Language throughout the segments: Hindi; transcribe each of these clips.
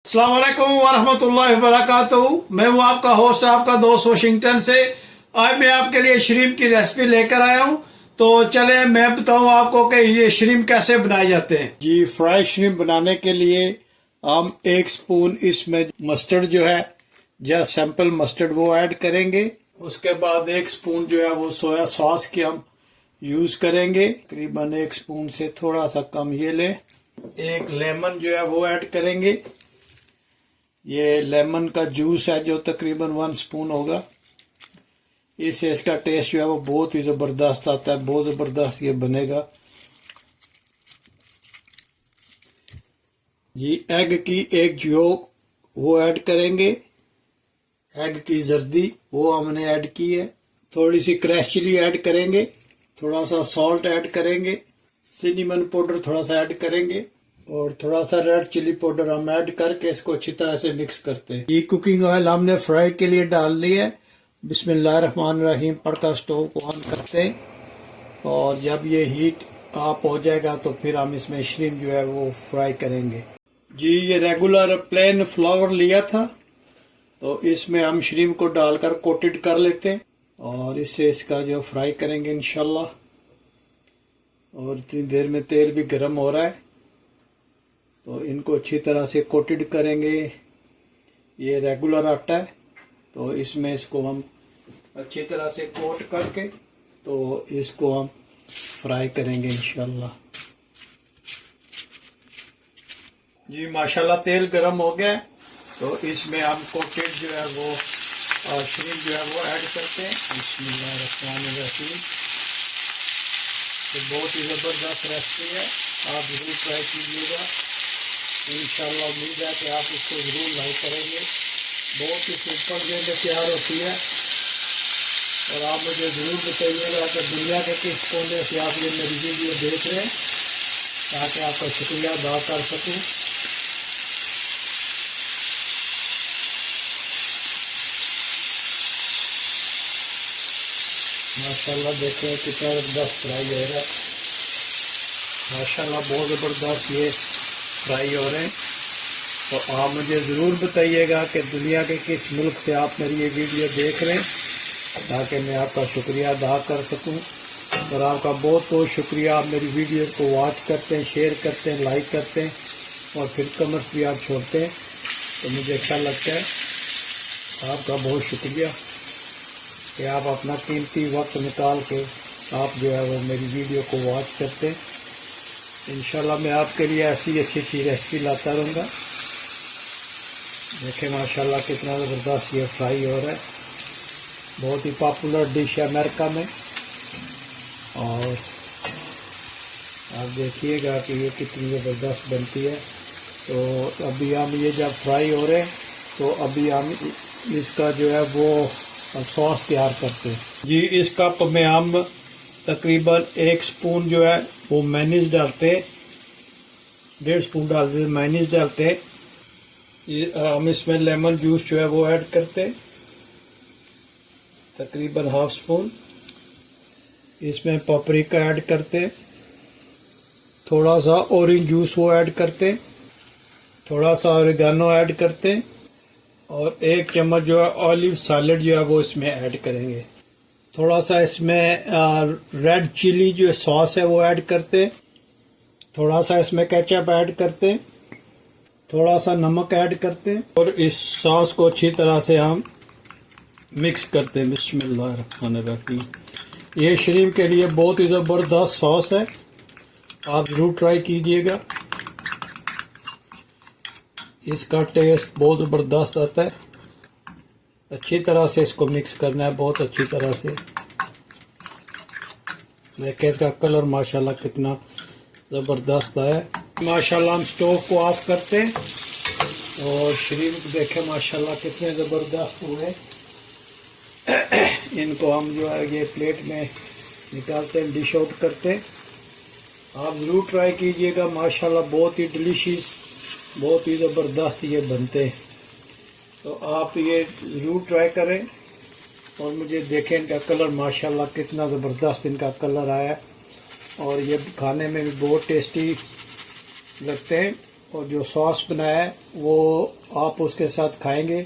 अस्सलाम वालेकुम वरहमतुल्लाहि वबरकातुहू। मैं हूँ आपका होस्ट, आपका दोस्त वाशिंगटन से। आज मैं आपके लिए श्रीम की रेसिपी लेकर आया हूँ। तो चले मैं बताऊँ आपको कि ये श्रीम कैसे बनाए जाते हैं। जी, फ्राई श्रीम बनाने के लिए हम 1 स्पून इसमें मस्टर्ड जो है, जस्ट सैंपल मस्टर्ड, वो ऐड करेंगे। उसके बाद 1 स्पून जो है वो सोया सॉस की हम यूज करेंगे। तकरीबन 1 स्पून से थोड़ा सा कम ये ले। एक लेमन जो है वो ऐड करेंगे। ये लेमन का जूस है जो तकरीबन 1 स्पून होगा। इससे इसका टेस्ट जो है वो बहुत ही ज़बरदस्त आता है, बहुत ज़बरदस्त ये बनेगा। जी, एग की एक यolk वो ऐड करेंगे। एग की जर्दी वो हमने ऐड की है। थोड़ी सी क्रैश चिली ऐड करेंगे। थोड़ा सा सॉल्ट ऐड करेंगे। सिनेमन पाउडर थोड़ा सा ऐड करेंगे और थोड़ा सा रेड चिली पाउडर हम ऐड करके इसको अच्छी तरह से मिक्स करते हैं। ये कुकिंग ऑयल हमने फ्राई के लिए डाल ली है। बिस्मिल्लाहिर्रहमानिर्रहीम पड़कर स्टोव को ऑन करते हैं और जब ये हीट ऑफ हो जाएगा तो फिर हम इसमें श्रिम्प जो है वो फ्राई करेंगे। जी, ये रेगुलर प्लेन फ्लावर लिया था तो इसमें हम श्रिम्प को डालकर कोटेड कर लेते हैं और इससे इसका जो फ्राई करेंगे इंशाल्लाह। और इतनी देर में तेल भी गर्म हो रहा है तो इनको अच्छी तरह से कोटेड करेंगे। ये रेगुलर आटा है तो इसमें इसको हम अच्छी तरह से कोट करके तो इसको हम फ्राई करेंगे इंशाल्लाह। जी, माशाल्लाह तेल गर्म हो गया तो इसमें हम कोटेड जो है वो श्रिम्प जो है वो ऐड करते हैं। बिस्मिल्लाहिर्रहमानिर्रहीम। तो बहुत ही ज़बरदस्त रेसिपी है, आप जरूर ट्राई कीजिएगा। इंशाल्लाह उम्मीद है कि आप इसको ज़रूर लाइक करेंगे। बहुत ही सिंपल वे में तैयार होती है और आप मुझे ज़रूर बताइएगा कि दुनिया के किस कोने से आप ये मेरी वीडियो देख रहे हैं ताकि आपका शुक्रिया अदा कर सकूं। माशाल्लाह देखें कितना ज़बरदस्त फ्राई हो रहा है। माशाल्लाह बहुत ज़बरदस्त ये फ्राई हो रहे हैं। तो आप मुझे ज़रूर बताइएगा कि दुनिया के किस मुल्क से आप मेरी ये वीडियो देख रहे हैं ताकि मैं आपका शुक्रिया अदा कर सकूं। और आपका बहुत बहुत शुक्रिया, आप मेरी वीडियो को वॉच करते हैं, शेयर करते हैं, लाइक करते हैं और फिर कमेंट्स भी आप छोड़ते हैं तो मुझे अच्छा लगता है। आपका बहुत शुक्रिया कि आप अपना कीमती वक्त निकाल के आप जो है वो मेरी वीडियो को वॉच करते हैं। इंशाल्लाह मैं आपके लिए ऐसी अच्छी अच्छी रेसिपी लाता रहूँगा। देखें माशाल्लाह कितना ज़बरदस्त ये फ्राई हो रहा है। बहुत ही पॉपुलर डिश है अमेरिका में और आप देखिएगा कि ये कितनी ज़बरदस्त बनती है। तो अभी हम ये जब फ्राई हो रहे हैं तो अभी हम इसका जो है वो सॉस तैयार करते हैं। जी, इस कप में हम तकरीबन 1 स्पून जो है वो मेयोनीज डालते हैं। 1.5 स्पून डालते हैं मेयोनीज डालते हैं। हम इसमें लेमन जूस जो है वो ऐड करते हैं तकरीबन 1/2 स्पून। इसमें पापरिका ऐड करते हैं। थोड़ा सा ऑरेंज जूस वो ऐड करते हैं। थोड़ा सा ऑरिगेनो ऐड करते हैं और 1 चम्मच जो है ऑलिव सैलेड जो है वो इसमें ऐड करेंगे। थोड़ा सा इसमें रेड चिली जो सॉस है वो ऐड करते हैं। थोड़ा सा इसमें केचप ऐड करते हैं। थोड़ा सा नमक ऐड करते हैं और इस सॉस को अच्छी तरह से हम मिक्स करते हैं। बिस्मिल्लाहिर्रहमानिर्रहीम। ये श्रिम्प के लिए बहुत ही ज़बरदस्त सॉस है, आप ज़रूर ट्राई कीजिएगा। इसका टेस्ट बहुत ज़बरदस्त आता है। अच्छी तरह से इसको मिक्स करना है, बहुत अच्छी तरह से। देखिए इसका कलर माशाल्लाह कितना ज़बरदस्त है। माशाल्लाह हम स्टोव को ऑफ करते हैं और श्रिम्प देखें माशाल्लाह कितने ज़बरदस्त हुए। इनको हम जो है ये प्लेट में निकालते हैं, डिश आउट करते हैं। आप ज़रूर ट्राई कीजिएगा, माशाल्लाह बहुत ही डिलीशियस, बहुत ही ज़बरदस्त ये बनते हैं। तो आप ये ज़रूर ट्राई करें और मुझे देखें इनका कलर माशाल्लाह कितना ज़बरदस्त इनका कलर आया है और ये खाने में भी बहुत टेस्टी लगते हैं और जो सॉस बनाया है वो आप उसके साथ खाएंगे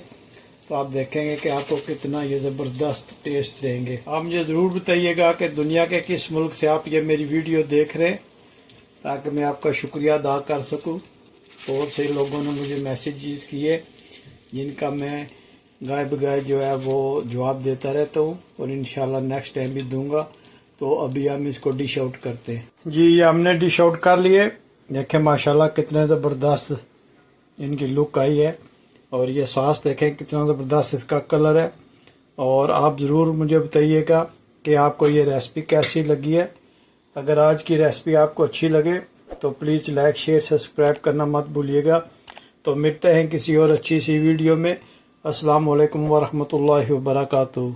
तो आप देखेंगे कि आपको कितना ये ज़बरदस्त टेस्ट देंगे। आप मुझे ज़रूर बताइएगा कि दुनिया के किस मुल्क से आप ये मेरी वीडियो देख रहे हैं, ताकि मैं आपका शुक्रिया अदा कर सकूं। बहुत से लोगों ने मुझे मैसेजेस किए जिनका मैं गाय बगाए जो है वो जवाब देता रहता हूँ, और इंशाल्लाह नेक्स्ट टाइम भी दूंगा। तो अभी हम इसको डिश आउट करते हैं जी। ये हमने डिश आउट कर लिए। देखें माशाल्लाह कितने ज़बरदस्त इनकी लुक आई है, और ये सॉस देखें कितना ज़बरदस्त इसका कलर है। और आप ज़रूर मुझे बताइएगा कि आपको ये रेसिपी कैसी लगी है। अगर आज की रेसिपी आपको अच्छी लगे तो प्लीज़ लाइक शेयर सब्सक्राइब करना मत भूलिएगा। तो मिलते हैं किसी और अच्छी सी वीडियो में। अस्सलाम वालेकुम वरहमतुल्लाहि वबरकातुहू।